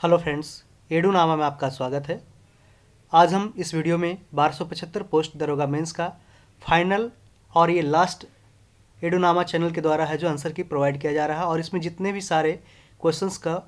Hello friends, एडूनामा में आपका स्वागत है। आज हम इस वीडियो में 1275 पोस्ट दरोगा मेंस का फाइनल और ये लास्ट एडूनामा चैनल के द्वारा है जो आंसर की प्रोवाइड किया जा रहा है, और इसमें जितने भी सारे क्वेश्चंस का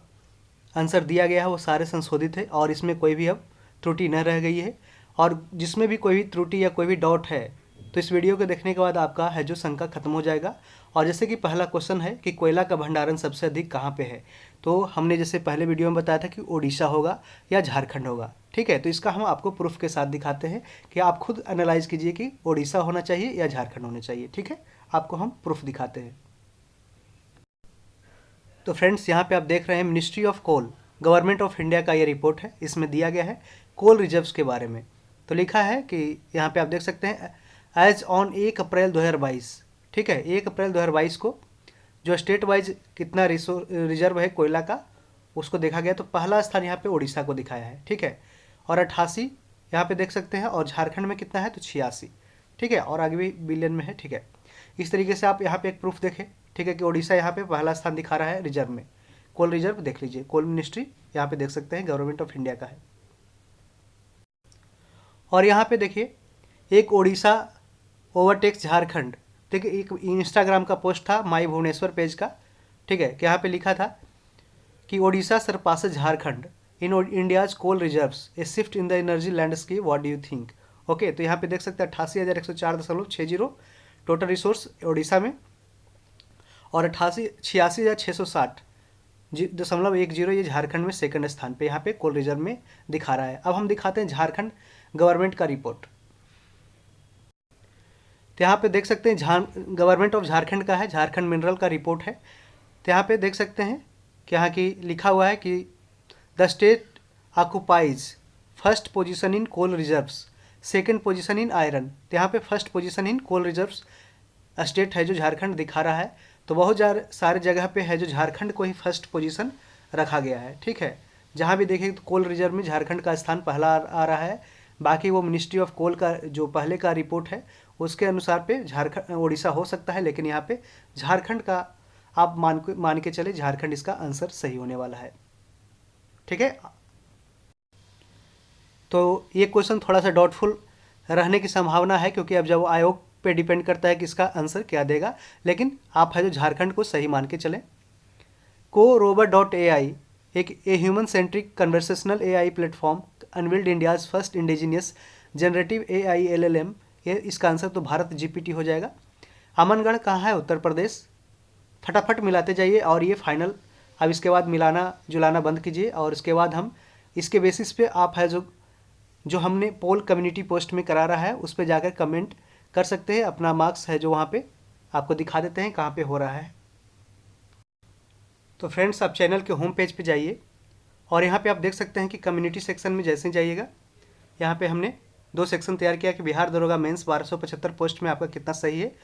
आंसर दिया गया है वो सारे संशोधित है और इसमें कोई भी अब त्रुटि न रह गई है। और जिसमें भी कोई भी त्रुटि या कोई भी डाउट है तो इस वीडियो को देखने के बाद आपका है जो शंका खत्म हो जाएगा। और जैसे कि पहला क्वेश्चन है कि कोयला का भंडारण सबसे अधिक कहाँ पे है, तो हमने जैसे पहले वीडियो में बताया था कि उड़ीसा होगा या झारखंड होगा। ठीक है, तो इसका हम आपको प्रूफ के साथ दिखाते हैं कि आप खुद एनालाइज कीजिए कि उड़ीसा होना चाहिए या झारखंड होना चाहिए। ठीक है, आपको हम प्रूफ दिखाते हैं। तो फ्रेंड्स, यहाँ पे आप देख रहे हैं ministry of coal government of India का ये रिपोर्ट है। इसमें दिया गया है कोल रिजर्व्स के बारे में। तो लिखा है कि यहाँ पे आप देख सकते हैं एज ऑन 1 अप्रैल 2022। ठीक है, 1 अप्रैल 2022 को जो स्टेट वाइज कितना रिजर्व है कोयला का उसको देखा गया। तो पहला स्थान यहाँ पे उड़ीसा को दिखाया है। ठीक है, और 88 यहाँ पे देख सकते हैं, और झारखंड में कितना है तो 86। ठीक है, और आगे भी बिलियन में है। ठीक है, इस तरीके से आप यहाँ पे एक प्रूफ देखें। ठीक है, कि उड़ीसा यहाँ पे पहला स्थान दिखा रहा है रिजर्व में। कोल रिजर्व देख लीजिए, कोल मिनिस्ट्री यहाँ पे देख सकते हैं गवर्नमेंट ऑफ इंडिया का है। और यहाँ पे देखिए एक उड़ीसा ओवरटेक्स झारखंड। ठीक है, एक इंस्टाग्राम का पोस्ट था माई भुवनेश्वर पेज का। ठीक है, कि यहाँ पे लिखा था कि Odisha surpasses Jharkhand in India's coal reserves a shift in the energy landscape, what do you think. Okay, तो यहाँ पे देख सकते हैं 88,104.60 टोटल रिसोर्स उड़ीसा में, और 86,660.10 ये झारखंड में सेकंड स्थान पे यहाँ पे कोल रिजर्व में दिखा रहा है। अब हम दिखाते हैं झारखंड गवर्नमेंट का रिपोर्ट। तो यहाँ पे देख सकते हैं गवर्नमेंट ऑफ झारखंड का है, झारखंड मिनरल का रिपोर्ट है। तो यहाँ पे देख सकते हैं कि यहाँ की लिखा हुआ है कि the state occupies first position in coal reserves, second position in iron. तो यहाँ पे first position in coal reserves state है जो झारखंड दिखा रहा है। तो बहुत सारे जगह पे है जो झारखंड को ही फर्स्ट पोजीशन रखा गया है। ठीक है, जहाँ भी देखें तो कोल रिजर्व में झारखंड का स्थान पहला आ रहा है। बाकी वो मिनिस्ट्री ऑफ कोल का जो पहले का रिपोर्ट है उसके अनुसार पे झारखंड उड़ीसा हो सकता है, लेकिन यहाँ पे झारखंड का आप मान के चले, झारखंड इसका आंसर सही होने वाला है। ठीक है, तो ये क्वेश्चन थोड़ा सा डाउटफुल रहने की संभावना है, क्योंकि अब जब आयोग पे डिपेंड करता है कि इसका आंसर क्या देगा, लेकिन आप है जो झारखंड को सही मान के चलें। CoRobo.ai एक human centric conversational AI platform unveiled India's first indigenous generative AI LLM, ये इसका आंसर तो भारत GPT हो जाएगा। अमनगढ़ कहाँ है? उत्तर प्रदेश। फटाफट मिलाते जाइए और ये फाइनल। अब इसके बाद मिलाना जुलाना बंद कीजिए, और इसके बाद हम इसके बेसिस पे आप है जो हमने पोल कम्युनिटी पोस्ट में करा रहा है उस पर जाकर कमेंट कर सकते हैं। अपना मार्क्स है जो वहाँ पे आपको दिखा देते हैं कहाँ पे हो रहा है। तो फ्रेंड्स, आप चैनल के होम पेज पे जाइए और यहाँ पे आप देख सकते हैं कि कम्युनिटी सेक्शन में जैसे जाइएगा, यहाँ पे हमने 2 सेक्शन तैयार किया कि बिहार दरोगा मेंस 1275 पोस्ट में आपका कितना सही है।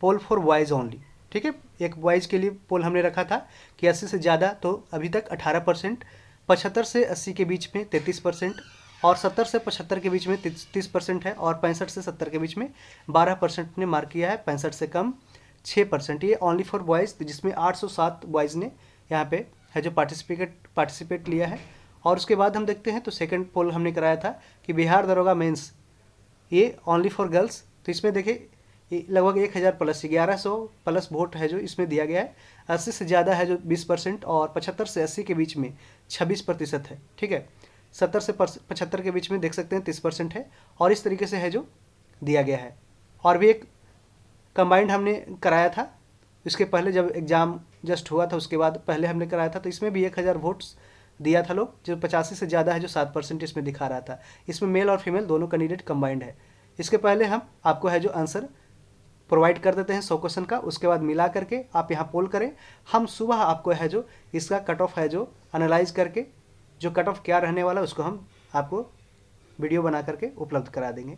पोल फॉर बॉयज़ ओनली। ठीक है, एक बॉयज़ के लिए पोल हमने रखा था कि 80 से ज़्यादा, तो अभी तक 18%, 75 से 80 के बीच में 33%, और 70 से 75 के बीच में 30% है, और 65 से 70 के बीच में 12% ने मार्क किया है, 65 से कम 6%। ये ओनली फॉर बॉयज़, जिसमें 807 बॉयज़ ने यहाँ पे है जो पार्टिसिपेट लिया है। और उसके बाद हम देखते हैं तो सेकंड पोल हमने कराया था कि बिहार दरोगा मेंस ये ओनली फॉर गर्ल्स। तो इसमें देखिए लगभग 1000 प्लस 1100 प्लस वोट है जो इसमें दिया गया है। 80 से ज़्यादा है जो 20%, और 75 से 80 के बीच में 26% है। ठीक है, 70 से 75 के बीच में देख सकते हैं 30% है, और इस तरीके से है जो दिया गया है। और भी एक कंबाइंड हमने कराया था इसके पहले, जब एग्ज़ाम जस्ट हुआ था उसके बाद पहले हमने कराया था, तो इसमें भी 1000 वोट्स दिया था लोग, जो 85 से ज़्यादा है जो 7% इसमें दिखा रहा था। इसमें मेल और फीमेल दोनों कैंडिडेट कंबाइंड है। इसके पहले हम आपको है जो आंसर प्रोवाइड कर देते हैं 100 क्वेश्चन का, उसके बाद मिला करके आप यहाँ पोल करें। हम सुबह आपको है जो इसका कट ऑफ है जो एनालाइज करके जो कट ऑफ क्या रहने वाला है उसको हम आपको वीडियो बना करके उपलब्ध करा देंगे।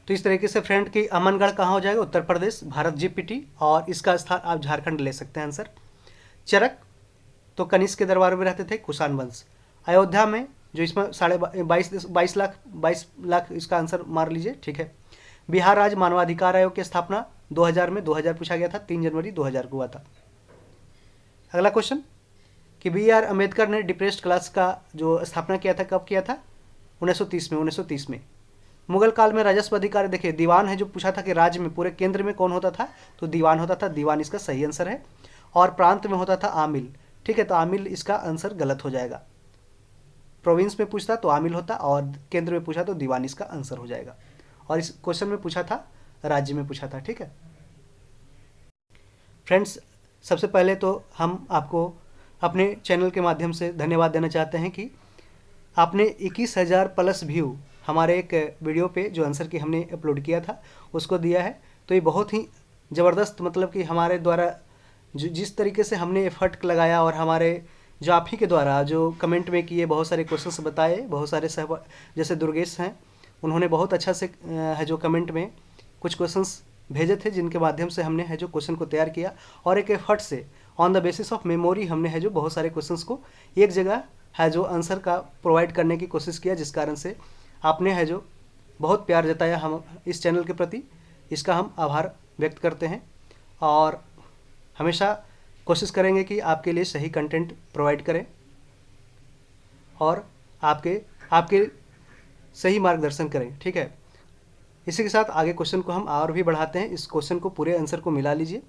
तो इस तरीके से फ्रेंड की अमनगढ़ कहाँ हो जाएगा? उत्तर प्रदेश, भारत GPT, और इसका स्थान आप झारखंड ले सकते हैं आंसर। चरक तो कनिष्क के दरबार में रहते थे, कुषाण वंश। अयोध्या में जो इसमें 22 लाख इसका आंसर मार लीजिए। ठीक है, बिहार राज्य मानवाधिकार आयोग की स्थापना 2000 में 2000 पूछा गया था, 3 जनवरी 2000 को हुआ था। अगला क्वेश्चन, कि बी आर अम्बेडकर ने डिप्रेस्ड क्लास का जो स्थापना किया था, कब किया था? 1930 में। मुगल काल में राजस्व अधिकारी, देखिए दीवान है जो पूछा था कि राज्य में पूरे केंद्र में कौन होता था, तो दीवान होता था, दीवान इसका सही आंसर है। और प्रांत में होता था आमिल, ठीक है, तो आमिल इसका आंसर गलत हो जाएगा। प्रोविंस में पूछता तो आमिल होता, और केंद्र में पूछा तो दीवान इसका आंसर हो जाएगा। और इस क्वेश्चन में पूछा था, राज्य में पूछा था, ठीक है। फ्रेंड्स, सबसे पहले तो हम आपको अपने चैनल के माध्यम से धन्यवाद देना चाहते हैं कि आपने 21,000 प्लस व्यू हमारे एक वीडियो पे जो आंसर की हमने अपलोड किया था उसको दिया है। तो ये बहुत ही ज़बरदस्त, मतलब कि हमारे द्वारा जिस तरीके से हमने एफर्ट लगाया, और हमारे जो आप ही के द्वारा जो कमेंट में किए, बहुत सारे क्वेश्चंस बताए, बहुत सारे जैसे दुर्गेश हैं, उन्होंने बहुत अच्छा से है जो कमेंट में कुछ क्वेश्चंस भेजे थे, जिनके माध्यम से हमने है जो क्वेश्चन को तैयार किया, और एक एफर्ट से on the basis of memory हमने है जो बहुत सारे क्वेश्चंस को एक जगह है जो आंसर का प्रोवाइड करने की कोशिश किया, जिस कारण से आपने है जो बहुत प्यार जताया हम इस चैनल के प्रति, इसका हम आभार व्यक्त करते हैं। और हमेशा कोशिश करेंगे कि आपके लिए सही कंटेंट प्रोवाइड करें और आपके आपके सही मार्गदर्शन करें, ठीक है। इसी के साथ आगे क्वेश्चन को हम और भी बढ़ाते हैं। इस क्वेश्चन को पूरे आंसर को मिला लीजिए।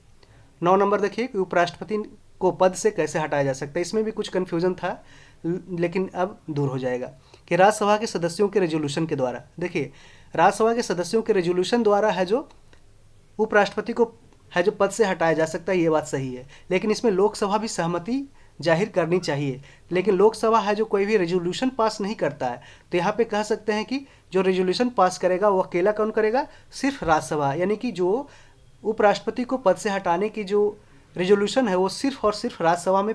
9 नंबर देखिए कि उपराष्ट्रपति को पद से कैसे हटाया जा सकता है। इसमें भी कुछ कन्फ्यूजन था, लेकिन अब दूर हो जाएगा कि राज्यसभा के सदस्यों के रेजोल्यूशन के द्वारा। देखिए, राज्यसभा के सदस्यों के रेजोल्यूशन द्वारा है जो उपराष्ट्रपति को है जो पद से हटाया जा सकता है, ये बात सही है, लेकिन इसमें लोकसभा भी सहमति जाहिर करनी चाहिए। लेकिन लोकसभा है जो कोई भी रेजोल्यूशन पास नहीं करता है, तो यहाँ पे कह सकते हैं कि जो रेजोल्यूशन पास करेगा वो अकेला कौन करेगा? सिर्फ राज्यसभा, यानी कि जो उपराष्ट्रपति को पद से हटाने की जो रेजोल्यूशन है वो सिर्फ और सिर्फ राज्यसभा में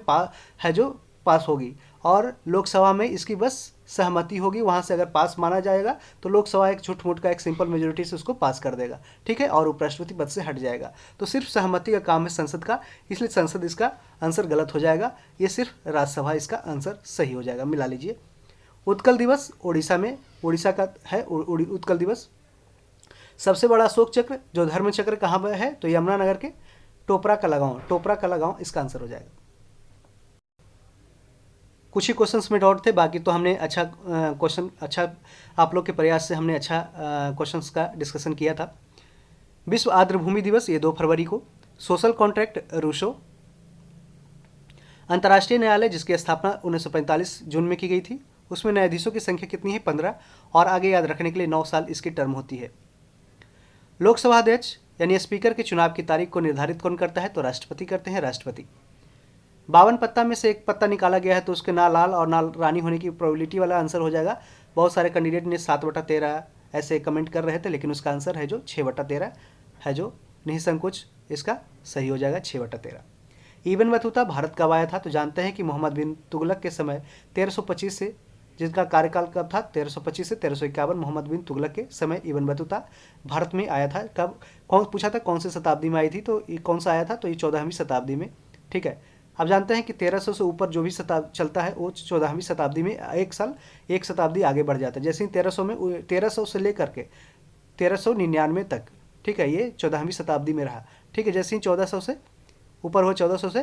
है जो पास होगी, और लोकसभा में इसकी बस सहमति होगी। वहाँ से अगर पास माना जाएगा तो लोकसभा एक झूठ मूठ का एक सिंपल मेजोरिटी से उसको पास कर देगा, ठीक है, और उपराष्ट्रपति पद से हट जाएगा। तो सिर्फ सहमति का काम है संसद का, इसलिए संसद इसका आंसर गलत हो जाएगा। ये सिर्फ राज्यसभा इसका आंसर सही हो जाएगा, मिला लीजिए। उत्कल दिवस उड़ीसा में, उड़ीसा का है उत्कल दिवस। सबसे बड़ा अशोक चक्र जो धर्म चक्र कहाँ पर है? तो यमुनानगर के टोपरा का लगांव इसका आंसर हो जाएगा। कुछ ही क्वेश्चंस में डाउट थे, बाकी तो हमने अच्छा क्वेश्चन, अच्छा आप लोग के प्रयास से हमने अच्छा क्वेश्चंस का डिस्कशन किया था। विश्व आर्द्र भूमि दिवस ये 2 फरवरी को। Social contract Rousseau. अंतर्राष्ट्रीय न्यायालय जिसकी स्थापना 1945 जून में की गई थी, उसमें न्यायाधीशों की संख्या कितनी है? 15, और आगे याद रखने के लिए 9 साल इसकी टर्म होती है। लोकसभा अध्यक्ष यानी स्पीकर के चुनाव की तारीख को निर्धारित कौन करता है? तो राष्ट्रपति करते हैं, राष्ट्रपति। 52 पत्ता में से एक पत्ता निकाला गया है, तो उसके ना लाल और ना रानी होने की प्रोबेबिलिटी वाला आंसर हो जाएगा। बहुत सारे कैंडिडेट ने 7/13 ऐसे कमेंट कर रहे थे, लेकिन उसका आंसर है जो 6/13 है, जो निसंकोच इसका सही हो जाएगा, 6/13। इब्न बतूता भारत कब आया था? तो जानते हैं कि मोहम्मद बिन तुगलक के समय 1325 से, जिनका कार्यकाल कब था? 1325 से 1351। मोहम्मद बिन तुगलक के समय इब्न बतूता भारत में आया था। कब? कौन पूछा था कौन से शताब्दी में आई थी? तो ये कौन सा आया था? तो ये 14वीं शताब्दी में, ठीक है। आप जानते हैं कि 1300 से ऊपर जो भी शताब्दी चलता है वो 14वीं शताब्दी में एक शताब्दी आगे बढ़ जाता है। जैसे ही 1300 से लेकर के 1399 तक, ठीक है, ये 14वीं शताब्दी में रहा, ठीक है। जैसे ही 1400 से ऊपर हो, 1400 से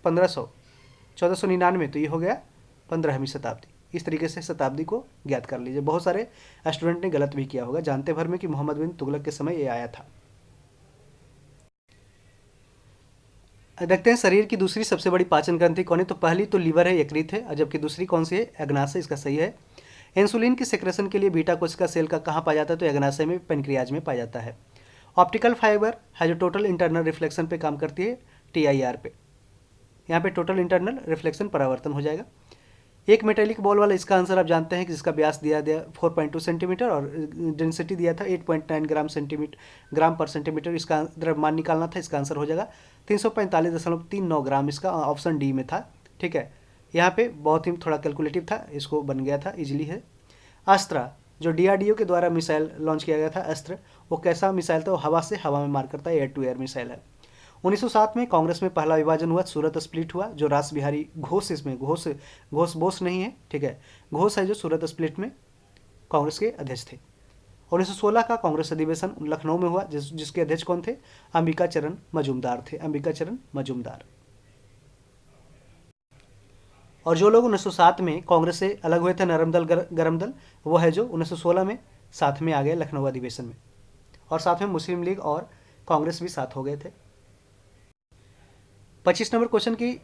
1500, 1499, तो ये हो गया 15वीं शताब्दी। इस तरीके से शताब्दी को ज्ञात कर लीजिए। बहुत सारे स्टूडेंट ने गलत भी किया होगा, जानते भर में कि मोहम्मद बिन तुगलक के समय ये आया था। देखते हैं शरीर की दूसरी सबसे बड़ी पाचन ग्रंथि कौन है? तो पहली तो लीवर है, यकृत है, जबकि दूसरी कौन सी है? अग्नाशय, इसका सही है। इंसुलिन की सेक्रेशन के लिए बीटा कोशिका सेल का कहाँ पाया जाता है? तो अग्नाशय में, पेनक्रियाज में पाया जाता है। ऑप्टिकल फाइबर है जो टोटल इंटरनल रिफ्लेक्शन पे काम करती है, TIR पे। यहाँ पे टोटल इंटरनल रिफ्लेक्शन परावर्तन हो जाएगा। एक मेटेलिक बॉल वाला इसका आंसर आप जानते हैं कि जिसका व्यास दिया 4.2 सेंटीमीटर और डेंसिटी दिया था 8.9 ग्राम पर सेंटीमीटर। इसका द्रव्यमान निकालना था, इसका आंसर हो जाएगा 345.39 ग्राम। इसका ऑप्शन डी में था, ठीक है। यहाँ पे बहुत ही थोड़ा कैलकुलेटिव था, इसको बन गया था, इजीली है। अस्त्रा जो DRDO के द्वारा मिसाइल लॉन्च किया गया था, अस्त्र, वो कैसा मिसाइल था? वो हवा से हवा में मार करता है, एयर टू एयर मिसाइल है। 1907 में कांग्रेस में पहला विभाजन हुआ, सूरत स्प्लिट हुआ, जो रास बिहारी घोष, इसमें घोष बोस नहीं है, ठीक है, घोष है जो सूरत स्प्लिट में कांग्रेस के अध्यक्ष थे। 1916 का कांग्रेस अधिवेशन लखनऊ में हुआ, जिसके अध्यक्ष कौन थे? अंबिका चरण मजूमदार थे, अंबिका चरण मजूमदार। और जो लोग 1907 में कांग्रेस से अलग हुए थे, नरम दल गरम दल, वो है जो 1916 में साथ में आ गए लखनऊ अधिवेशन में, और साथ में मुस्लिम लीग और कांग्रेस भी साथ हो गए थे। 25 नंबर क्वेश्चन की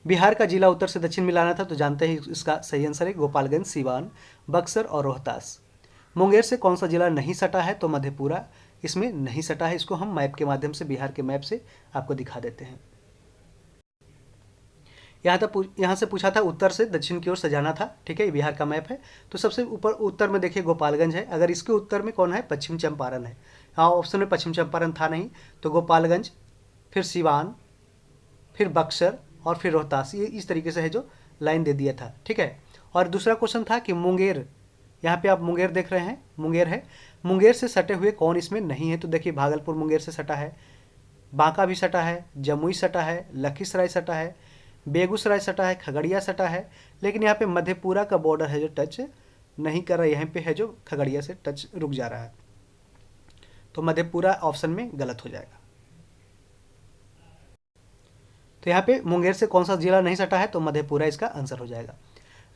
बिहार का जिला उत्तर से दक्षिण मिलाना था, तो जानते हैं इसका सही आंसर है गोपालगंज, सीवान, बक्सर और रोहतास। मुंगेर से कौन सा जिला नहीं सटा है, तो मधेपुरा इसमें नहीं सटा है। इसको हम मैप के माध्यम से, बिहार के मैप से आपको दिखा देते हैं। यहाँ से पूछा था उत्तर से दक्षिण की ओर सजाना था, ठीक है, ये बिहार का मैप है। तो सबसे ऊपर उत्तर में देखिए गोपालगंज है, अगर इसके उत्तर में कौन है, पश्चिम चंपारण है। यहाँ ऑप्शन में पश्चिम चंपारण था नहीं, तो गोपालगंज, फिर सिवान, फिर बक्सर और फिर रोहतास, ये इस तरीके से है जो लाइन दे दिया था, ठीक है। और दूसरा क्वेश्चन था कि मुंगेर, यहाँ पे आप मुंगेर देख रहे हैं, मुंगेर है, मुंगेर से सटे हुए कौन इसमें नहीं है, तो देखिए भागलपुर मुंगेर से सटा है, बांका भी सटा है, जमुई सटा है, लखीसराय सटा है, बेगूसराय सटा है, खगड़िया सटा है, लेकिन यहाँ पे मधेपुरा का बॉर्डर है जो टच नहीं कर रहा है, यहाँ पे है जो खगड़िया से टच रुक जा रहा है, तो मधेपुरा ऑप्शन में गलत हो जाएगा। तो यहाँ पे मुंगेर से कौन सा जिला नहीं सटा है, तो मधेपुरा इसका आंसर हो जाएगा।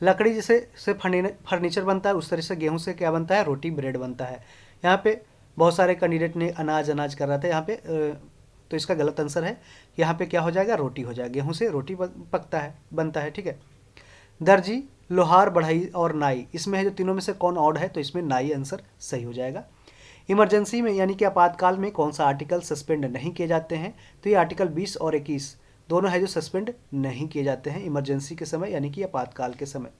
लकड़ी जैसे से फर्नीचर बनता है, उस तरह से गेहूं से क्या बनता है, रोटी ब्रेड बनता है। यहाँ पे बहुत सारे कैंडिडेट ने अनाज कर रहा था यहाँ पे, तो इसका गलत आंसर है, यहाँ पे क्या हो जाएगा, रोटी हो जाएगा, गेहूं से रोटी बनता है, ठीक है। दर्जी, लोहार, बढ़ई और नाई, इसमें है जो तीनों में से कौन ऑड है, तो इसमें नाई आंसर सही हो जाएगा। इमरजेंसी में यानी कि आपातकाल में कौन सा आर्टिकल सस्पेंड नहीं किए जाते हैं, तो ये आर्टिकल 20 और 21 दोनों है जो सस्पेंड नहीं किए जाते हैं इमरजेंसी के समय यानी कि आपातकाल के समय।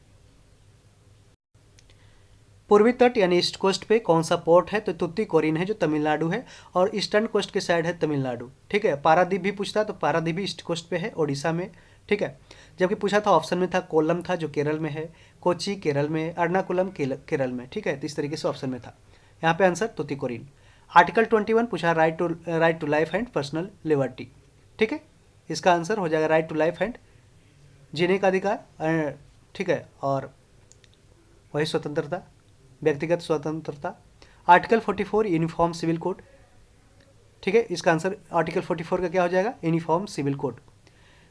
पूर्वी तट यानी ईस्ट कोस्ट पे कौन सा पोर्ट है, तो तुत्तीकोरिन है जो तमिलनाडु है, और ईस्टर्न कोस्ट के साइड है तमिलनाडु, ठीक है। पारादीप भी पूछता, तो पारादीप भी ईस्ट कोस्ट पे है, ओडिशा में, ठीक है। जबकि पूछा था ऑप्शन में था कोल्लम था जो केरल में है, कोची केरल में, एर्नाकुलम केरल में, ठीक है। तो इस तरीके से ऑप्शन में था, यहाँ पे आंसर तुत्तीकोरिन। आर्टिकल 21 पूछा right to life and personal liberty, ठीक है, इसका आंसर हो जाएगा राइट टू लाइफ एंड जीने का अधिकार, ठीक है, और वही स्वतंत्रता, व्यक्तिगत स्वतंत्रता। आर्टिकल 44 यूनिफॉर्म सिविल कोड, ठीक है, इसका आंसर आर्टिकल 44 का क्या हो जाएगा, यूनिफॉर्म सिविल कोड।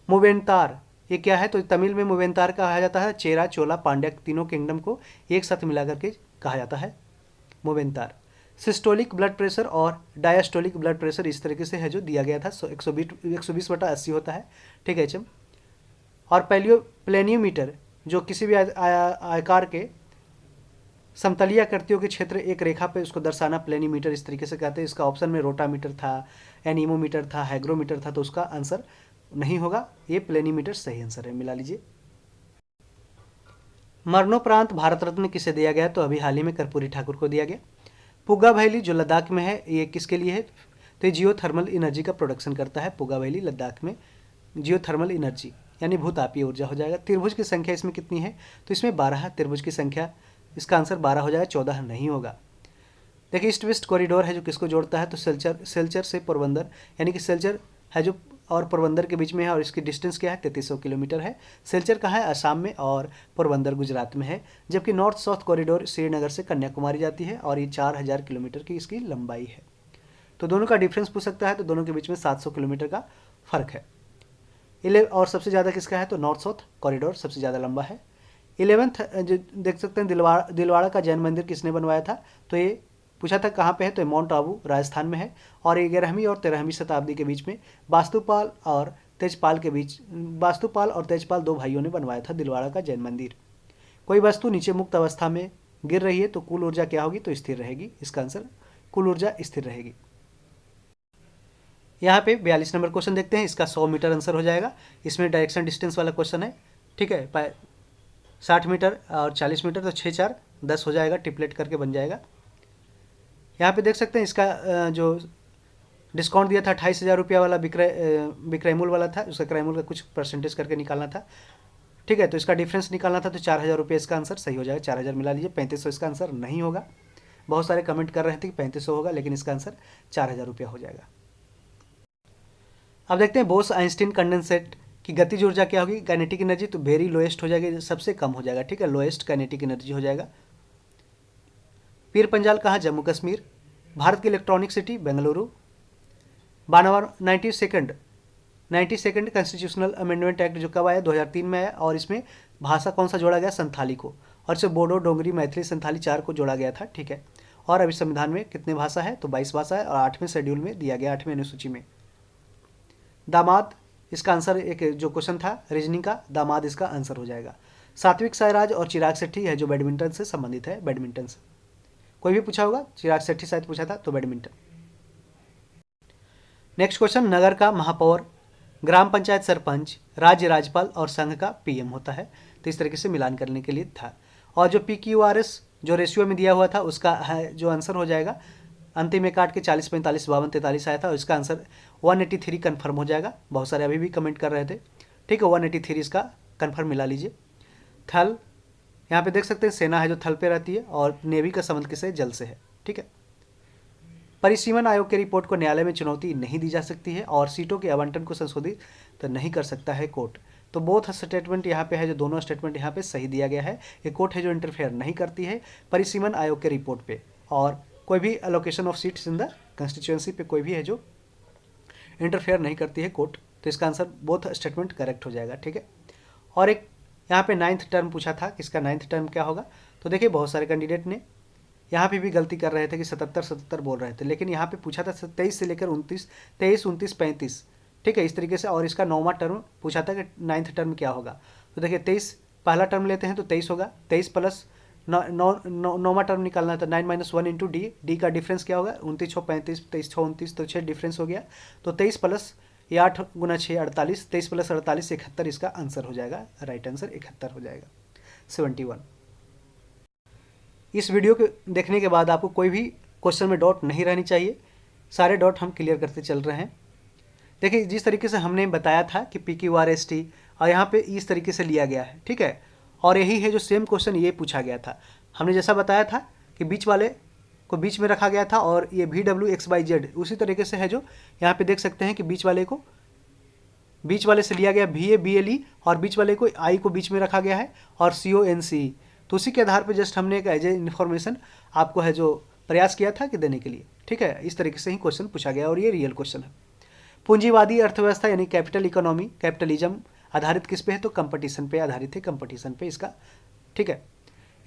मुवेंतार, ये क्या है, तो तमिल में मुवेंतार कहा जाता है, चेरा, चोला, पांड्या तीनों किंगडम को एक साथ मिलाकर के कहा जाता है मुवेंतार। सिस्टोलिक ब्लड प्रेशर और डायस्टोलिक ब्लड प्रेशर इस तरीके से है जो दिया गया था, 120/80 होता है, ठीक है एचएम। और प्लेनियोमीटर जो किसी भी आयकार के समतलीय आकृतियों के क्षेत्र एक रेखा पे उसको दर्शाना प्लेनिमीटर इस तरीके से कहते हैं। इसका ऑप्शन में रोटामीटर था, एनीमोमीटर था, हाइग्रोमीटर था, तो उसका आंसर नहीं होगा, ये प्लेनिमीटर सही आंसर है, मिला लीजिए। मरणोपरांत भारत रत्न किसे दिया गया, तो अभी हाल ही में कर्पूरी ठाकुर को दिया गया। पुगा वैली जो लद्दाख में है, ये किसके लिए है, तो ये जियोथर्मल एनर्जी का प्रोडक्शन करता है। पुगा वैली लद्दाख में जियोथर्मल एनर्जी यानी भूतापीय ऊर्जा हो जाएगा। त्रिभुज की संख्या इसमें कितनी है, तो इसमें 12 त्रिभुज की संख्या, इसका आंसर 12 हो जाएगा, 14 नहीं होगा। देखिए ईस्ट वेस्ट कॉरिडोर है जो किसको जोड़ता है, तो सिलचर से पोरबंदर, यानी कि सिलचर है जो और पोरबंदर के बीच में है, और इसकी डिस्टेंस क्या है, 3300 किलोमीटर है। सिलचर कहाँ है, असम में, और पोरबंदर गुजरात में है। जबकि नॉर्थ साउथ कॉरिडोर श्रीनगर से कन्याकुमारी जाती है, और ये 4000 किलोमीटर की इसकी लंबाई है। तो दोनों का डिफरेंस पूछ सकता है, तो दोनों के बीच में 700 किलोमीटर का फर्क है। और सबसे ज़्यादा किसका है, तो नॉर्थ साउथ कॉरिडोर सबसे ज़्यादा लंबा है। 11th जो देख सकते हैं दिलवाड़ा का जैन मंदिर किसने बनवाया था, तो ये पूछा था कहाँ पे है, तो माउंट आबू राजस्थान में है। और 11वीं और 13वीं शताब्दी के बीच में वास्तुपाल और तेजपाल दो भाइयों ने बनवाया था दिलवाड़ा का जैन मंदिर। कोई वस्तु नीचे मुक्त अवस्था में गिर रही है तो कुल ऊर्जा क्या होगी, तो स्थिर रहेगी, इसका आंसर कुल ऊर्जा स्थिर रहेगी। यहाँ पे 42 नंबर क्वेश्चन देखते हैं, इसका 100 मीटर आंसर हो जाएगा। इसमें डायरेक्शन डिस्टेंस वाला क्वेश्चन है, ठीक है, 60 मीटर और 40 मीटर, तो 6 4 10 हो जाएगा, टिपलेट करके बन जाएगा। यहाँ पे देख सकते हैं इसका जो डिस्काउंट दिया था 28,000 रुपया वाला विक्रय मूल्य वाला था, उसका क्रय मूल्य का कुछ परसेंटेज करके निकालना था, ठीक है। तो इसका डिफरेंस निकालना था, तो 4000 रुपये इसका आंसर सही हो जाएगा, 4000 मिला लीजिए। 3500 इसका आंसर नहीं होगा, बहुत सारे कमेंट कर रहे थे कि 3500 होगा, लेकिन इसका आंसर 4000 रुपया हो जाएगा। अब देखते हैं बोस आइंस्टीन कंडेंसेट की गतिज ऊर्जा क्या होगी, काइनेटिक एनर्जी, तो वेरी लोएस्ट हो जाएगी, सबसे कम हो जाएगा, ठीक है, लोएस्ट काइनेटिक एनर्जी हो जाएगा। पीर पंजाल कहाँ, जम्मू कश्मीर। भारत की electronic city Bengaluru. 92 92 constitutional amendment act जो कब आया, 2003 में आया, और इसमें भाषा कौन सा जोड़ा गया, संथाली को, और इसे बोडो, डोंगरी, मैथिली, संथाली 4 को जोड़ा गया था, ठीक है। और अभी संविधान में कितने भाषा है, तो 22 भाषा है और 8वें शेड्यूल में दिया गया, 8वें अनुसूची में। दामाद, इसका आंसर एक जो क्वेश्चन था रीजनिंग का, दामाद इसका आंसर हो जाएगा। सात्विक साईराज और चिराग शेट्टी है जो बैडमिंटन से संबंधित है, बैडमिंटन से कोई भी पूछा होगा, चिराग शेट्टी शायद पूछा था, तो बैडमिंटन। नेक्स्ट क्वेश्चन, नगर का महापौर, ग्राम पंचायत सरपंच, राज्य राज्यपाल और संघ का पीएम होता है। तो इस तरीके से मिलान करने के लिए था। और जो PQRS जो रेशियो में दिया हुआ था उसका है जो आंसर हो जाएगा, अंतिम में काट के 40, 45, 52, 43 आया था और इसका आंसर 183 कन्फर्म हो जाएगा। बहुत सारे अभी भी कमेंट कर रहे थे, ठीक है, 183 इसका कन्फर्म मिला लीजिए। थल, यहाँ पे देख सकते हैं सेना है जो थल पे रहती है, और नेवी का संबंध किसे, जल से है, ठीक है। परिसीमन आयोग की रिपोर्ट को न्यायालय में चुनौती नहीं दी जा सकती है, और सीटों के आवंटन को संशोधित तो नहीं कर सकता है कोर्ट। तो बोथ स्टेटमेंट यहाँ पे है, जो दोनों स्टेटमेंट यहाँ पे सही दिया गया है। ये कोर्ट है जो इंटरफेयर नहीं करती है परिसीमन आयोग के रिपोर्ट पे, और कोई भी allocation of seats in the constituency पे कोई भी है जो इंटरफेयर नहीं करती है कोर्ट। तो इसका आंसर बोथ स्टेटमेंट करेक्ट हो जाएगा, ठीक है। और एक यहाँ पे 9th टर्म पूछा था, किसका 9th टर्म क्या होगा। तो देखिए बहुत सारे कैंडिडेट ने यहाँ पे भी गलती कर रहे थे कि 77 बोल रहे थे, लेकिन यहाँ पे पूछा था 23 से लेकर 29, 23, 29, 35, ठीक है, इस तरीके से। और इसका 9वां टर्म पूछा था कि 9th टर्म क्या होगा। तो देखिए 23 पहला टर्म लेते हैं तो 23 होगा, 23 प्लस 9वां टर्म निकालना है तो 9 - 1 इंटू डी का डिफरेंस क्या होगा, 29 6 35, 23 6 29, तो 6 डिफरेंस हो गया। तो 23 प्लस ये 8 × 6 48, 23 प्लस 48 71, इसका आंसर हो जाएगा, राइट आंसर 71 हो जाएगा, 71। इस वीडियो को देखने के बाद आपको कोई भी क्वेश्चन में डाउट नहीं रहनी चाहिए, सारे डाउट हम क्लियर करते चल रहे हैं। देखिए जिस तरीके से हमने बताया था कि PQRST और यहाँ पे इस तरीके से लिया गया है, ठीक है। और यही है जो सेम क्वेश्चन ये पूछा गया था, हमने जैसा बताया था कि बीच वाले को बीच में रखा गया था, और ये VWXYZ उसी तरीके से है जो यहाँ पे देख सकते हैं कि बीच वाले से लिया गया VABLE, और बीच वाले को I को बीच में रखा गया है, और CONCE। तो उसी के आधार पर जस्ट हमने एक एज ए इन्फॉर्मेशन आपको है जो प्रयास किया था कि देने के लिए, ठीक है। इस तरीके से ही क्वेश्चन पूछा गया और ये रियल क्वेश्चन है। पूंजीवादी अर्थव्यवस्था यानी कैपिटल इकोनॉमी, कैपिटलिज्म आधारित किस पे है, तो कंपटीशन पे आधारित है, कंपटीशन पे इसका, ठीक है।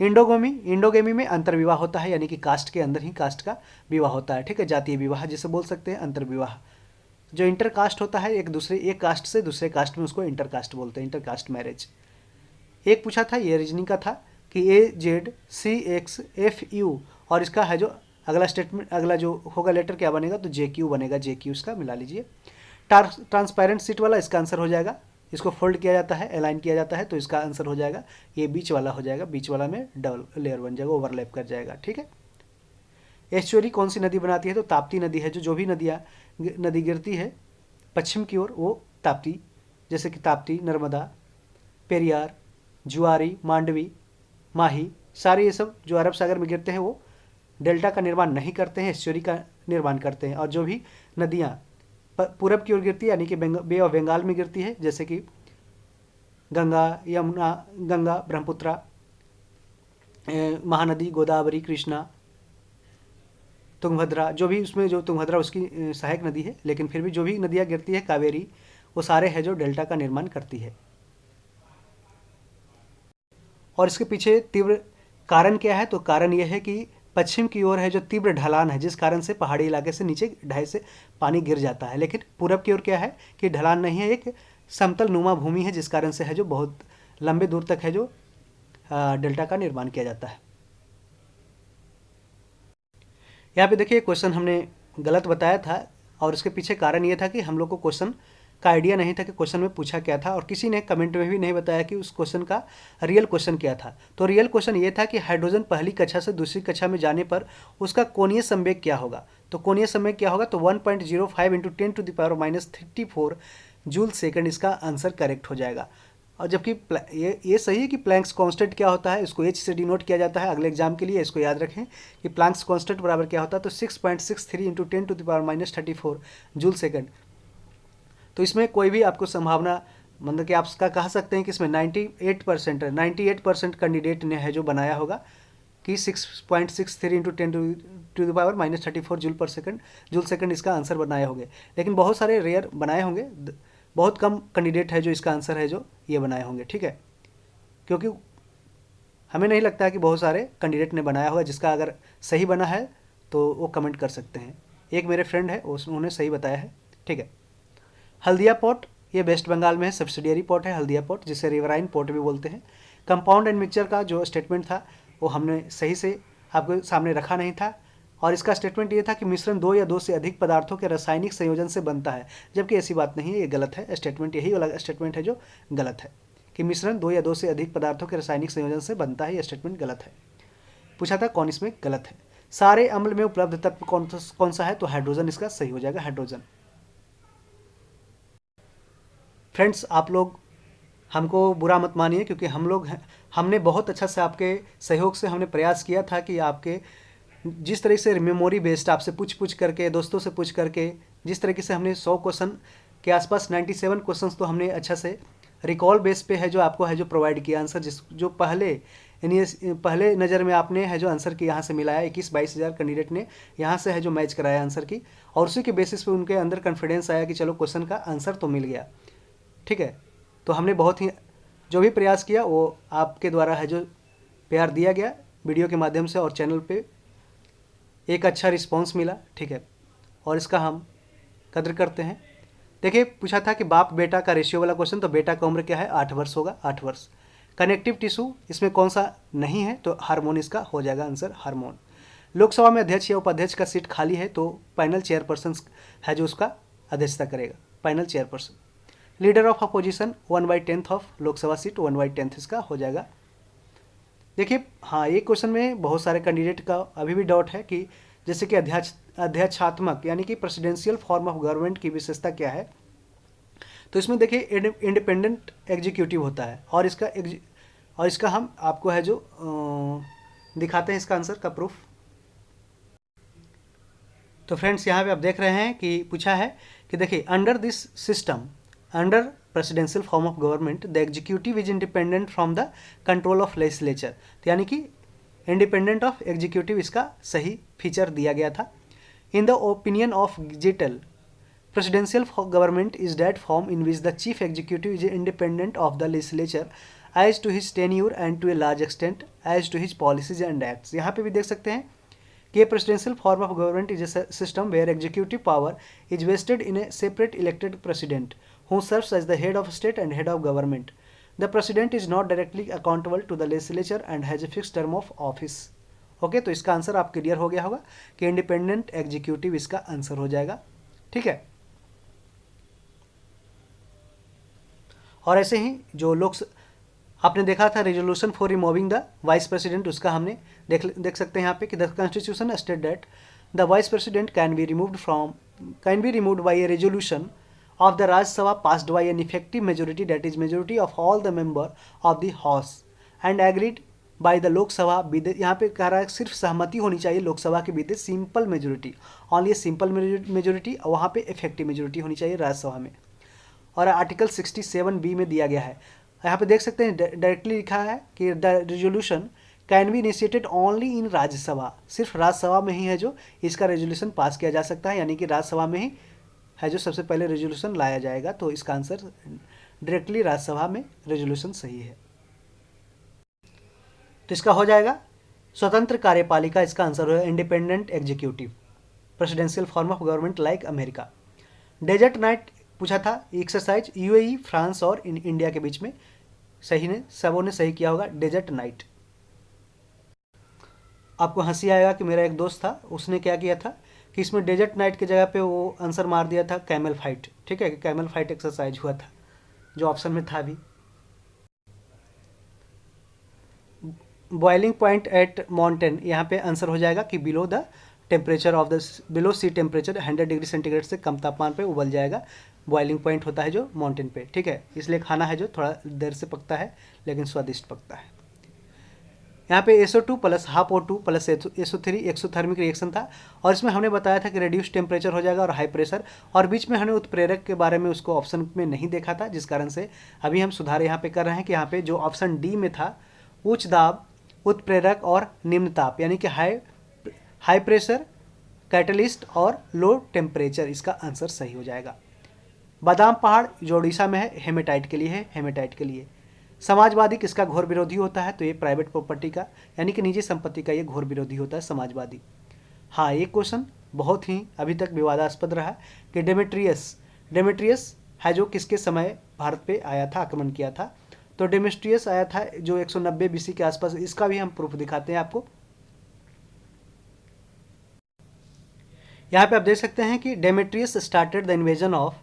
इंडोगेमी में अंतर्विवाह होता है, यानी कि कास्ट के अंदर ही कास्ट का विवाह होता है, ठीक है, जातीय विवाह जिसे बोल सकते हैं, अंतर्विवाह। जो इंटर कास्ट होता है, एक कास्ट से दूसरे कास्ट में, उसको इंटर कास्ट बोलते हैं, इंटर कास्ट मैरिज। एक पूछा था, ये रीजनिंग का था कि AZCXFU, और इसका है जो अगला स्टेटमेंट, अगला जो होगा लेटर क्या बनेगा, तो JQ बनेगा, JQ इसका मिला लीजिए। ट्रांसपेरेंट सीट वाला इसका आंसर हो जाएगा, इसको फोल्ड किया जाता है, अलाइन किया जाता है, तो इसका आंसर हो जाएगा ये बीच वाला हो जाएगा, बीच वाला में डबल लेयर बन जाएगा, ओवरलैप कर जाएगा, ठीक है। एस्चुअरी कौन सी नदी बनाती है, तो ताप्ती नदी है, जो भी नदी गिरती है पश्चिम की ओर वो ताप्ती, जैसे कि ताप्ती, नर्मदा, पेरियार, जुआरी, मांडवी, माही, सारे ये सब जो अरब सागर में गिरते हैं वो डेल्टा का निर्माण नहीं करते हैं, एस्चुअरी का निर्माण करते हैं। और जो भी नदियाँ पूरब की ओर गिरती है, यानी कि बे ऑफ बंगाल में गिरती है, जैसे कि गंगा, यमुना, गंगा, ब्रह्मपुत्रा, महानदी, गोदावरी, कृष्णा, तुंगभद्रा, जो भी उसमें जो तुंगभद्रा उसकी सहायक नदी है, लेकिन फिर भी जो भी नदियाँ गिरती है, कावेरी, वो सारे हैं जो डेल्टा का निर्माण करती है। और इसके पीछे तीव्र कारण क्या है, तो कारण यह है कि पश्चिम की ओर है जो तीव्र ढलान है, जिस कारण से पहाड़ी इलाके से नीचे ढाई से पानी गिर जाता है। लेकिन पूरब की ओर क्या है कि ढलान नहीं है, एक समतल नुमा भूमि है, जिस कारण से है जो बहुत लंबे दूर तक है जो डेल्टा का निर्माण किया जाता है। यहाँ पे देखिए क्वेश्चन हमने गलत बताया था, और उसके पीछे कारण ये था कि हम लोग को क्वेश्चन का आइडिया नहीं था कि क्वेश्चन में पूछा क्या था, और किसी ने कमेंट में भी नहीं बताया कि उस क्वेश्चन का रियल क्वेश्चन क्या था। तो रियल क्वेश्चन ये था कि हाइड्रोजन पहली कक्षा से दूसरी कक्षा में जाने पर उसका कोणीय संवेग क्या होगा। तो कोणीय संवेग क्या होगा, तो 1.05 × 10⁻³ जूल सेकंड इसका आंसर करेक्ट हो जाएगा। और जबकि ये सही है कि प्लैंक्स कांस्टेंट क्या होता है, इसको H से डिनोट किया जाता है अगले एग्जाम के लिए, इसको याद रखें कि प्लैंक्स कांस्टेंट बराबर क्या होता है, तो 6.63 × 10⁻34 जूल सेकंड। तो इसमें कोई भी आपको संभावना, मतलब कि आप इसका कह सकते हैं कि इसमें 98% है, 98% कैंडिडेट ने है जो बनाया होगा कि 6.63 × 10⁻34 जूल सेकंड इसका आंसर बनाए होंगे। लेकिन बहुत सारे रेयर बनाए होंगे, बहुत कम कैंडिडेट है जो इसका आंसर है जो ये बनाए होंगे, ठीक है। क्योंकि हमें नहीं लगता है कि बहुत सारे कैंडिडेट ने बनाया होगा। जिसका अगर सही बना है तो वो कमेंट कर सकते हैं। एक मेरे फ्रेंड है, उन्होंने सही बताया है। ठीक है, हल्दिया पोर्ट ये वेस्ट बंगाल में है, सब्सिडियरी पोर्ट है हल्दिया पोर्ट, जिसे रिवराइन पोर्ट भी बोलते हैं। कंपाउंड एंड मिक्सचर का जो स्टेटमेंट था वो हमने सही से आपके सामने रखा नहीं था, और इसका स्टेटमेंट ये था कि मिश्रण दो या दो से अधिक पदार्थों के रासायनिक संयोजन से बनता है, जबकि ऐसी बात नहीं है, ये गलत है। स्टेटमेंट यही वाला स्टेटमेंट है जो गलत है कि मिश्रण दो या दो से अधिक पदार्थों के रासायनिक संयोजन से बनता है, ये स्टेटमेंट गलत है। पूछा था कौन इसमें गलत है। सारे अम्ल में उपलब्ध तत्व कौन सा है, तो हाइड्रोजन इसका सही हो जाएगा, हाइड्रोजन। फ्रेंड्स, आप लोग हमको बुरा मत मानिए, क्योंकि हमने बहुत अच्छा से आपके सहयोग से हमने प्रयास किया था कि आपके जिस तरह से मेमोरी बेस्ड आपसे पूछ करके, दोस्तों से पूछ करके, जिस तरीके से हमने 100 क्वेश्चन के आसपास 97 क्वेश्चंस तो हमने अच्छा से रिकॉल बेस पे है जो आपको है जो प्रोवाइड किया आंसर, जो पहले नज़र में आपने है जो आंसर की यहाँ से मिलाया। 21-22 हज़ार कैंडिडेट ने यहाँ से है जो मैच कराया आंसर की, और उसी के बेसिस पे उनके अंदर कॉन्फिडेंस आया कि चलो क्वेश्चन का आंसर तो मिल गया। ठीक है, तो हमने बहुत ही जो भी प्रयास किया वो आपके द्वारा है जो प्यार दिया गया वीडियो के माध्यम से, और चैनल पे एक अच्छा रिस्पांस मिला। ठीक है, और इसका हम कदर करते हैं। देखिए, पूछा था कि बाप बेटा का रेशियो वाला क्वेश्चन, तो बेटा का उम्र क्या है, 8 वर्ष होगा, 8 वर्ष। कनेक्टिव टिश्यू इसमें कौन सा नहीं है, तो हार्मोन इसका हो जाएगा आंसर, हार्मोन। लोकसभा में अध्यक्ष या उपाध्यक्ष का सीट खाली है, तो पैनल चेयरपर्सन है जो उसका अध्यक्षता करेगा, panel chairperson. Leader of opposition 1/10 of Lok Sabha seat, 1/10 इसका हो जाएगा। देखिए, हाँ, ये क्वेश्चन में बहुत सारे कैंडिडेट का अभी भी डाउट है कि जैसे कि अध्यक्षात्मक यानी कि प्रेसिडेंशियल फॉर्म ऑफ गवर्नमेंट की विशेषता क्या है। तो इसमें देखिए इंडिपेंडेंट एग्जीक्यूटिव होता है, और इसका हम आपको है जो दिखाते हैं इसका आंसर का प्रूफ। तो फ्रेंड्स, यहाँ पे आप देख रहे हैं कि पूछा है कि देखिए, under this system, under presidential form of government the executive is independent from the control of legislature. तो यानी कि इंडिपेंडेंट ऑफ एग्जीक्यूटिव इसका सही फीचर दिया गया था। In the opinion of Gettell, presidential government is that form in which the chief executive is independent of the legislature as to his tenure and to a large extent as to his policies and acts। यहाँ पे भी देख सकते हैं कि presidential form of government is a system where executive power is vested in a separate elected president who serves as the head of state and head of government। The president is not directly accountable to the legislature and has a fixed term of office। Okay, तो इसका answer आप clear हो गया होगा कि independent executive इसका answer हो जाएगा। ठीक है, और ऐसे ही जो लोग आपने देखा था resolution for removing the vice president, उसका हमने देख सकते हैं यहाँ पे कि the constitution state that the vice president can be removed by A resolution of the Rajya Sabha passed by an effective majority that is majority of all the member of the house and agreed by the Lok Sabha with. यहाँ पे कह रहा है सिर्फ सहमति होनी चाहिए लोकसभा के with simple majority, only simple majority, और वहाँ पे इफेक्टिव मेजोरिटी होनी चाहिए राज्यसभा में। और आर्टिकल 67B में दिया गया है, यहाँ पे देख सकते हैं डायरेक्टली लिखा है कि the resolution can be initiated only in Rajya Sabha. सिर्फ राज्यसभा में ही है जो इसका रेजोल्यूशन पास किया जा सकता है, यानी कि राज्यसभा में ही है जो सबसे पहले रेजोल्यूशन लाया जाएगा। तो इसका आंसर डायरेक्टली राज्यसभा में रेजोल्यूशन सही है, तो इसका हो जाएगा स्वतंत्र कार्यपालिका, इसका आंसर होगा independent executive, presidential form of government like America. Desert knight पूछा था एक्सरसाइज यूएई, फ्रांस और इंडिया के बीच में, सबों ने सही किया होगा, डेजर्ट नाइट। आपको हंसी आएगा कि मेरा एक दोस्त था, उसने क्या किया था कि इसमें डेजर्ट नाइट की जगह पे वो आंसर मार दिया था कैमल फाइट। ठीक है, कि कैमल फाइट एक्सरसाइज हुआ था, जो ऑप्शन में था भी। बॉइलिंग पॉइंट एट माउंटेन, यहाँ पे आंसर हो जाएगा कि बिलो सी टेम्परेचर 100 डिग्री सेंटीग्रेड से कम तापमान पे उबल जाएगा। बॉइलिंग पॉइंट होता है जो माउंटेन पे। ठीक है, इसलिए खाना है जो थोड़ा देर से पकता है लेकिन स्वादिष्ट पकता है। यहाँ पे SO2 plus half O2 plus SO3 exothermic reaction था, और इसमें हमने बताया था कि रिड्यूस टेम्परेचर हो जाएगा और हाई प्रेशर, और बीच में हमने उत्प्रेरक के बारे में उसको ऑप्शन में नहीं देखा था, जिस कारण से अभी हम सुधार यहाँ पे कर रहे हैं कि यहाँ पे जो ऑप्शन डी में था उच्च दाब, उत्प्रेरक और निम्न ताप, यानी कि हाई प्रेशर, कैटलिस्ट और लो टेम्परेचर, इसका आंसर सही हो जाएगा। बादाम पहाड़ जो उड़ीसा में है हेमेटाइट के लिए है, हेमेटाइट के लिए। समाजवादी किसका घोर विरोधी होता है? तो ये प्राइवेट प्रॉपर्टी का यानी कि निजी संपत्ति का ये घोर विरोधी होता है समाजवादी। हाँ, एक क्वेश्चन बहुत ही अभी तक विवादास्पद रहा कि डेमेट्रियस है जो किसके समय भारत पे आया था, आक्रमण किया था? तो डेमेट्रियस आया था जो 190 बीसी के आसपास। इसका भी हम प्रूफ दिखाते हैं आपको। यहाँ पे आप देख सकते हैं कि Demetrius started the invasion of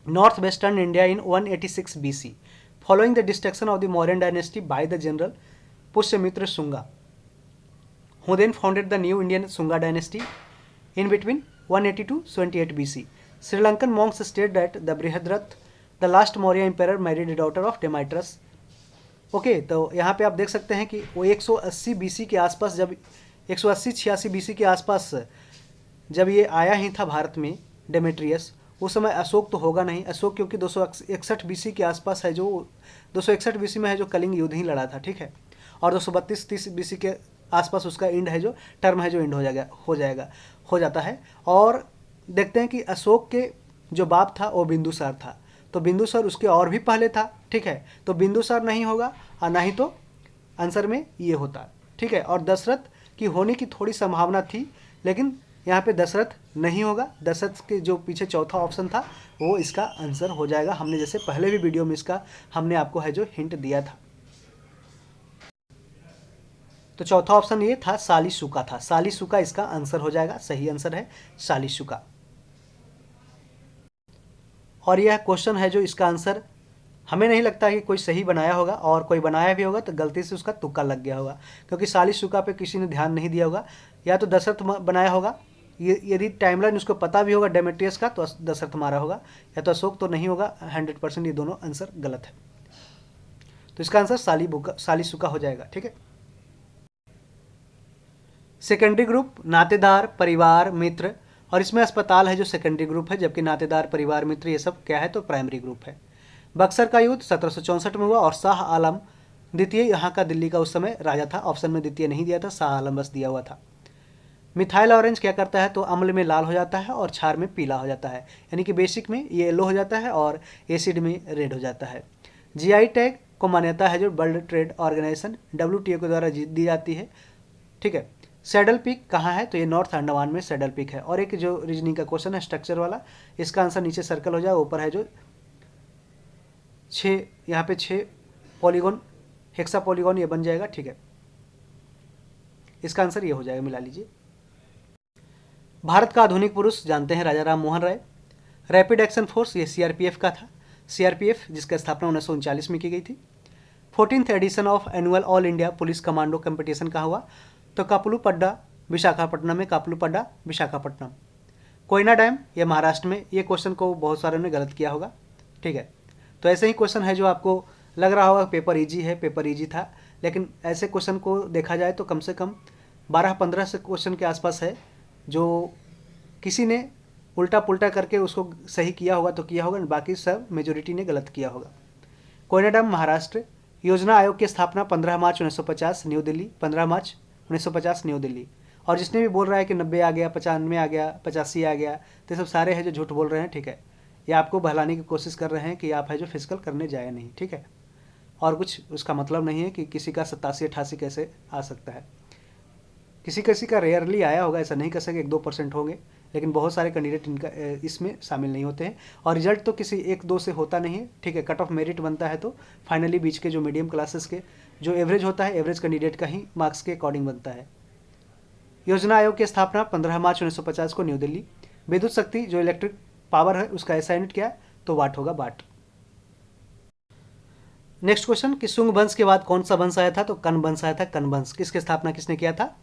north western India in 186 BC following the destruction of the Mauryan dynasty by the general Pushyamitra Shunga, who then founded the new Indian Shunga dynasty in between 180 to 78 BC. Sri Lankan monks state that the Brihadratha, the last Maurya emperor, married a daughter of Demetrius. Okay, तो यहाँ पे आप देख सकते हैं कि वो 180 BC के आसपास, जब 180-86 BC के आसपास जब ये आया ही था भारत में डेमेट्रियस, उस समय अशोक तो होगा नहीं। अशोक क्योंकि 261 BC के आसपास है, जो 261 BC में है जो कलिंग युद्ध ही लड़ा था, ठीक है। और 232-30 BC के आसपास उसका एंड है, जो टर्म है जो एंड हो जाता है। और देखते हैं कि अशोक के जो बाप था वो बिंदुसार था, तो बिंदुसार उसके और भी पहले था, ठीक है। तो बिंदुसार नहीं होगा और ना ही तो आंसर में ये होता, ठीक है। और दशरथ की होने की थोड़ी संभावना थी, लेकिन यहाँ पे दशरथ नहीं होगा। दशरथ के जो पीछे चौथा ऑप्शन था वो इसका आंसर हो जाएगा। हमने जैसे पहले भी वीडियो में इसका हमने आपको है जो हिंट दिया था। तो चौथा ऑप्शन ये था, शालीशुका था। शालीशुका इसका आंसर हो जाएगा, सही आंसर है शालीशुका। और यह क्वेश्चन है जो इसका आंसर हमें नहीं लगता कि कोई सही बनाया होगा, और कोई बनाया भी होगा तो गलती से उसका तुक्का लग गया होगा, क्योंकि शालीशुका पे किसी ने ध्यान नहीं दिया होगा। या तो दशरथ बनाया होगा, ये यदि टाइमलाइन उसको पता भी होगा डेमेट्रियस का तो दशरथ मारा होगा, या तो अशोक तो नहीं होगा। 100% ये दोनों आंसर गलत है, तो इसका आंसर शालीशुका हो जाएगा, ठीक है। सेकेंडरी ग्रुप नातेदार, परिवार, मित्र, और इसमें अस्पताल है जो सेकेंडरी ग्रुप है, जबकि नातेदार, परिवार, मित्र ये सब क्या है तो प्राइमरी ग्रुप है। बक्सर का युद्ध 1764 में हुआ और शाह आलम द्वितीय यहाँ का दिल्ली का उस समय राजा था। ऑप्शन में द्वितीय नहीं दिया था, शाह आलम बस दिया हुआ था। मिथाइल ऑरेंज क्या करता है तो अम्ल में लाल हो जाता है और क्षार में पीला हो जाता है, यानी कि बेसिक में ये येलो हो जाता है और एसिड में रेड हो जाता है। जीआई टैग को मान्यता है जो वर्ल्ड ट्रेड ऑर्गेनाइजेशन WTO के द्वारा दी जाती है, ठीक है। सैडल पीक कहाँ है तो ये नॉर्थ अंडमान में सैडल पीक है। और एक जो रीजनिंग का क्वेश्चन है स्ट्रक्चर वाला, इसका आंसर नीचे सर्कल हो जाएगा, ऊपर है जो 6, यहाँ पे 6 पॉलीगॉन, हेक्सा पॉलीगॉन ये बन जाएगा, ठीक है। इसका आंसर ये हो जाएगा, मिला लीजिए। भारत का आधुनिक पुरुष जानते हैं राजा Ram Mohan Roy. Rapid action force ये CRPF का था, CRPF जिसकी स्थापना 1939 में की गई थी। 14th edition of annual all India police commando competition कहाँ हुआ तो कापलूपड्डा विशाखापट्टनम में, कापलूपड्डा विशाखापट्टनम। कोयना डैम ये महाराष्ट्र में। ये क्वेश्चन को बहुत सारे ने गलत किया होगा, ठीक है। तो ऐसे ही क्वेश्चन है जो आपको लग रहा होगा पेपर इजी है, पेपर इजी था, लेकिन ऐसे क्वेश्चन को देखा जाए तो कम से कम 12-15 से क्वेश्चन के आसपास है जो किसी ने उल्टा पुल्टा करके उसको सही किया होगा तो किया होगा, बाकी सब मेजोरिटी ने गलत किया होगा। कोयना डैम महाराष्ट्र। योजना आयोग की स्थापना 15 मार्च 1950 न्यू दिल्ली, 15 मार्च 1950 न्यू दिल्ली। और जिसने भी बोल रहा है कि 90 आ गया, 95 आ गया, 85 आ गया, तो सब सारे हैं जो झूठ बोल रहे हैं, ठीक है। ये आपको बहलाने की कोशिश कर रहे हैं कि आप है जो फिजिकल करने जाए नहीं, ठीक है। और कुछ उसका मतलब नहीं है कि किसी का 87-88 कैसे आ सकता है। किसी का रेयरली आया होगा, ऐसा नहीं कर सके, 1-2% होंगे, लेकिन बहुत सारे कैंडिडेट इनका इसमें शामिल नहीं होते हैं। और रिजल्ट तो किसी 1-2 से होता नहीं है, ठीक है। कट ऑफ मेरिट बनता है तो फाइनली बीच के जो मीडियम क्लासेस के जो एवरेज होता है, एवरेज कैंडिडेट का ही मार्क्स के अकॉर्डिंग बनता है। योजना आयोग की स्थापना 15 मार्च 1950 को न्यू दिल्ली। विद्युत शक्ति जो इलेक्ट्रिक पावर है उसका ऐसा यूनिट क्या है तो वाट होगा, वाट। नेक्स्ट क्वेश्चन कि शुंग वंश के बाद कौन सा वंश आया था तो कन वंश आया था। कन वंश किसकी स्थापना किसने किया था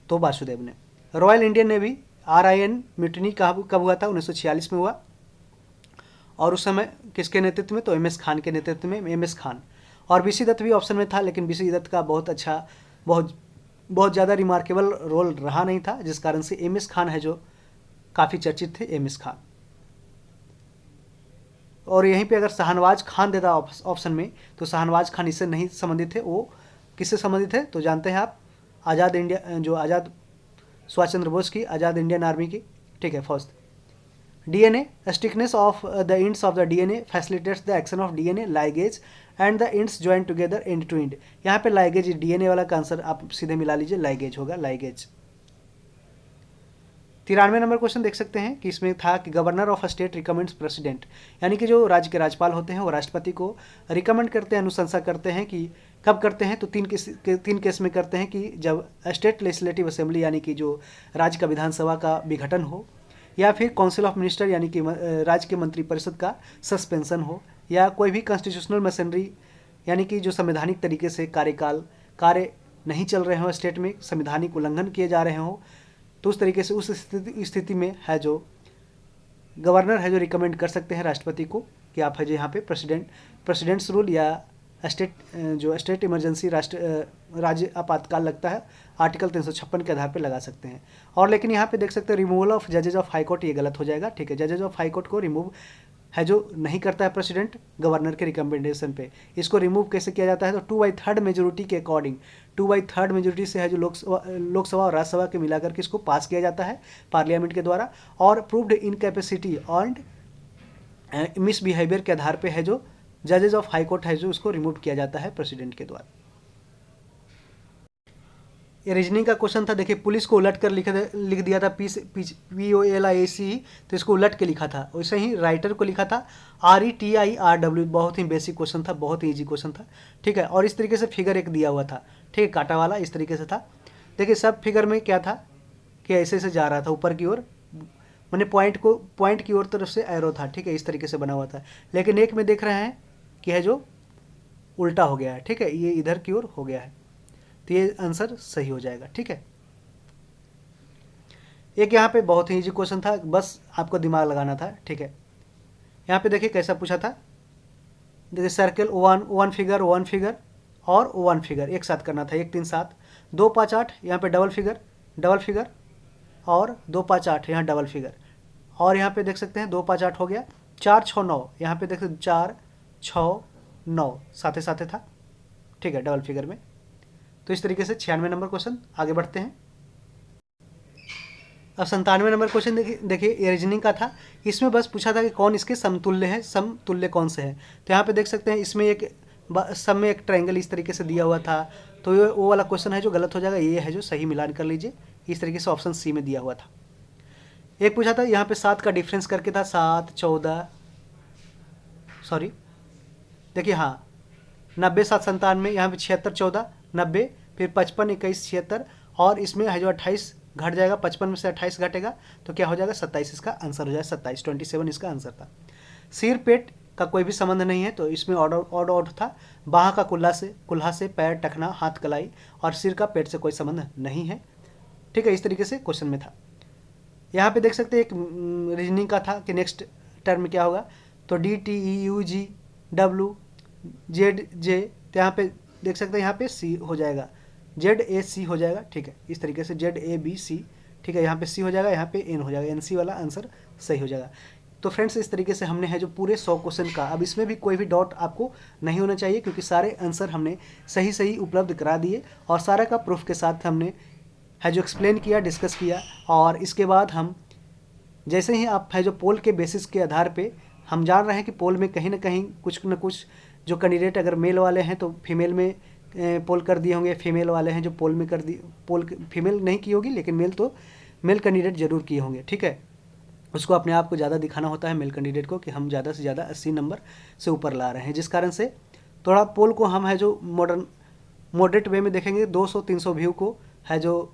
तो वासुदेव ने। Royal Indian navy RIN mutiny कब हुआ था 1946 में हुआ, और उस समय किसके नेतृत्व में तो MS खान के नेतृत्व में, MS खान। और BC दत्त भी ऑप्शन में था, लेकिन BC दत्त का बहुत ज़्यादा रिमार्केबल रोल रहा नहीं था, जिस कारण से MS खान है जो काफ़ी चर्चित थे, MS खान। और यहीं पे अगर शाहनवाज खान देता ऑप्शन में तो शाहनवाज खान इससे नहीं संबंधित थे। वो किससे संबंधित है तो जानते हैं आप, आज़ाद इंडिया जो आज़ाद सुभाष चंद्र बोस की आज़ाद इंडियन आर्मी की, ठीक है, फौज। DNA, stickiness of the ends of the DNA facilitates the action of DNA ligase and the ends join together end to end। यहाँ पे ligase DNA वाला का आंसर आप सीधे मिला लीजिए, ligase होगा, ligase। 93 नंबर क्वेश्चन देख सकते हैं कि इसमें था कि governor of state recommends president, यानी कि जो राज्य के राज्यपाल होते हैं वो राष्ट्रपति को रिकमेंड करते हैं, अनुशंसा करते हैं कि कब करते हैं, तो तीन केस में करते हैं कि जब स्टेट लेजिस्लेटिव असेंबली यानी कि जो राज्य का विधानसभा का विघटन हो, या फिर काउंसिल ऑफ मिनिस्टर यानी कि राज्य के मंत्रिपरिषद का सस्पेंशन हो, या कोई भी कॉन्स्टिट्यूशनल मशीनरी यानी कि जो संवैधानिक तरीके से कार्य नहीं चल रहे हों, स्टेट में संवैधानिक उल्लंघन किए जा रहे हों, तो उस तरीके से उस स्थिति में है जो गवर्नर है जो रिकमेंड कर सकते हैं राष्ट्रपति को कि आप है जो यहाँ पे प्रेसिडेंट्स रूल या स्टेट इमरजेंसी राज्य आपातकाल लगता है, आर्टिकल 356 के आधार पे लगा सकते हैं। और लेकिन यहाँ पे देख सकते हैं रिमूवल ऑफ जजेज ऑफ हाई कोर्ट, ये गलत हो जाएगा, ठीक है। जजेज ऑफ हाई कोर्ट को रिमूव है जो नहीं करता है प्रेसिडेंट गवर्नर के रिकमेंडेशन पे। इसको रिमूव कैसे किया जाता है, तो 2/3 मेजोरिटी के अकॉर्डिंग, 2/3 मेजोरिटी से है जो लोकसभा और राज्यसभा के मिलाकर के इसको पास किया जाता है पार्लियामेंट के द्वारा, और प्रूव्ड इनकैपेसिटी एंड मिसबिहेवियर के आधार पे है जो जजेज ऑफ हाई कोर्ट है जो उसको रिमूव किया जाता है प्रेसिडेंट के द्वारा। ये रीजनिंग का क्वेश्चन था, देखिए पुलिस को उलट कर लिख दिया था POLICE, तो इसको उलट के लिखा था। वैसे ही राइटर को लिखा था RETIRW, बहुत ही बेसिक क्वेश्चन था, बहुत ही ईजी क्वेश्चन था, ठीक है। और इस तरीके से फिगर एक दिया हुआ था, ठीक है, काटा वाला इस तरीके से था। देखिए सब फिगर में क्या था कि ऐसे से जा रहा था ऊपर की ओर, मैंने पॉइंट की ओर तरफ से एरो था, ठीक है, इस तरीके से बना हुआ था। लेकिन एक में देख रहे हैं कि है जो उल्टा हो गया है, ठीक है, ये इधर की ओर हो गया है, तो ये आंसर सही हो जाएगा, ठीक है। एक यहाँ पे बहुत ही इजी क्वेश्चन था, बस आपको दिमाग लगाना था, ठीक है। यहाँ पे देखिए कैसा पूछा था, देखिए सर्कल वन फिगर और वन फिगर एक साथ करना था, 1 3 7 2 5 8, यहाँ पे डबल फिगर और 2 5 8 यहाँ डबल फिगर, और यहाँ पे देख सकते हैं 2 5 8 हो गया, 4 6 9, यहाँ पे देख सकते 4 6 9 साथे साथे था, ठीक है, डबल फिगर में। तो इस तरीके से 96 नंबर क्वेश्चन। आगे बढ़ते हैं। अब 97 नंबर क्वेश्चन देखिए ये रीजनिंग का था, इसमें बस पूछा था कि कौन इसके समतुल्य है, समतुल्य कौन से हैं। तो यहाँ पे देख सकते हैं इसमें सब में एक ट्रायंगल इस तरीके से दिया हुआ था, तो ये वो वाला क्वेश्चन है जो गलत हो जाएगा, ये है जो सही मिलान कर लीजिए, इस तरीके से ऑप्शन सी में दिया हुआ था। एक पूछा था यहाँ पे 7 का डिफरेंस करके था, 7 14 सॉरी देखिए हाँ 90 7 97, यहाँ पे 76 14 90, फिर 55 21 76, और इसमें है जो 28 घट जाएगा, 55 में से 28 घटेगा तो क्या हो जाएगा 27, इसका आंसर हो जाएगा 27, 27 इसका आंसर था। सिर पेट का कोई भी संबंध नहीं है, तो इसमें ऑड था। बाह का कुल्हा से पैर टखना हाथ कलाई, और सिर का पेट से कोई संबंध नहीं है, ठीक है, इस तरीके से क्वेश्चन में था। यहाँ पे देख सकते हैं एक रीजनिंग का था कि नेक्स्ट टर्म क्या होगा, तो DTEUGWZJ, तो यहाँ पे देख सकते हैं यहाँ पे C हो जाएगा, ZAC हो जाएगा, ठीक है, इस तरीके से ZABC, ठीक है, यहाँ पे C हो जाएगा, यहाँ पे N हो जाएगा, NC वाला आंसर सही हो जाएगा। तो फ्रेंड्स इस तरीके से हमने है जो पूरे 100 क्वेश्चन का, अब इसमें भी कोई भी डाउट आपको नहीं होना चाहिए, क्योंकि सारे आंसर हमने सही उपलब्ध करा दिए, और सारा का प्रूफ के साथ हमने है जो एक्सप्लेन किया, डिस्कस किया। और इसके बाद हम जैसे ही आप है जो पोल के बेसिस के आधार पे हम जान रहे हैं कि पोल में कहीं ना कहीं कुछ न कुछ जो कैंडिडेट अगर मेल वाले हैं तो फीमेल में पोल कर दिए होंगे, फीमेल वाले हैं जो पोल में कर दी, पोल फीमेल नहीं की होगी, लेकिन मेल कैंडिडेट जरूर किए होंगे, ठीक है। उसको अपने आप को ज़्यादा दिखाना होता है मेल कैंडिडेट को कि हम ज़्यादा से ज़्यादा 80 नंबर से ऊपर ला रहे हैं, जिस कारण से थोड़ा पोल को हम है जो मॉडरेट वे में देखेंगे, 200-300 व्यू को है जो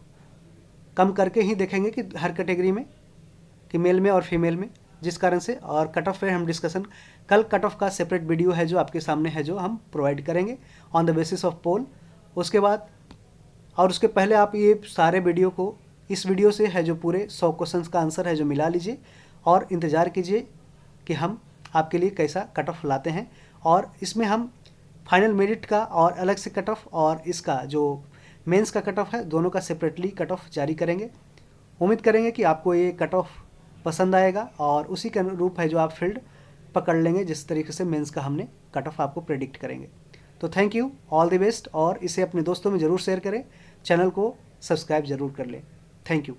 कम करके ही देखेंगे कि हर कैटेगरी में कि मेल में और फीमेल में, जिस कारण से। और कट ऑफ पे हम डिस्कशन कल कट ऑफ का सेपरेट वीडियो है जो आपके सामने है जो हम प्रोवाइड करेंगे ऑन द बेसिस ऑफ पोल। उसके बाद और उसके पहले आप ये सारे वीडियो को इस वीडियो से है जो पूरे 100 क्वेश्चंस का आंसर है जो मिला लीजिए, और इंतज़ार कीजिए कि हम आपके लिए कैसा कट ऑफ लाते हैं। और इसमें हम फाइनल मेरिट का और अलग से कट ऑफ और इसका जो मेंस का कट ऑफ है दोनों का सेपरेटली कट ऑफ जारी करेंगे। उम्मीद करेंगे कि आपको ये कट ऑफ पसंद आएगा और उसी के अनुरूप है जो आप फील्ड पकड़ लेंगे, जिस तरीके से मेंस का हमने कट ऑफ आपको प्रेडिक्ट करेंगे। तो thank you, all the best, और इसे अपने दोस्तों में ज़रूर शेयर करें, चैनल को सब्सक्राइब ज़रूर कर लें। Thank you.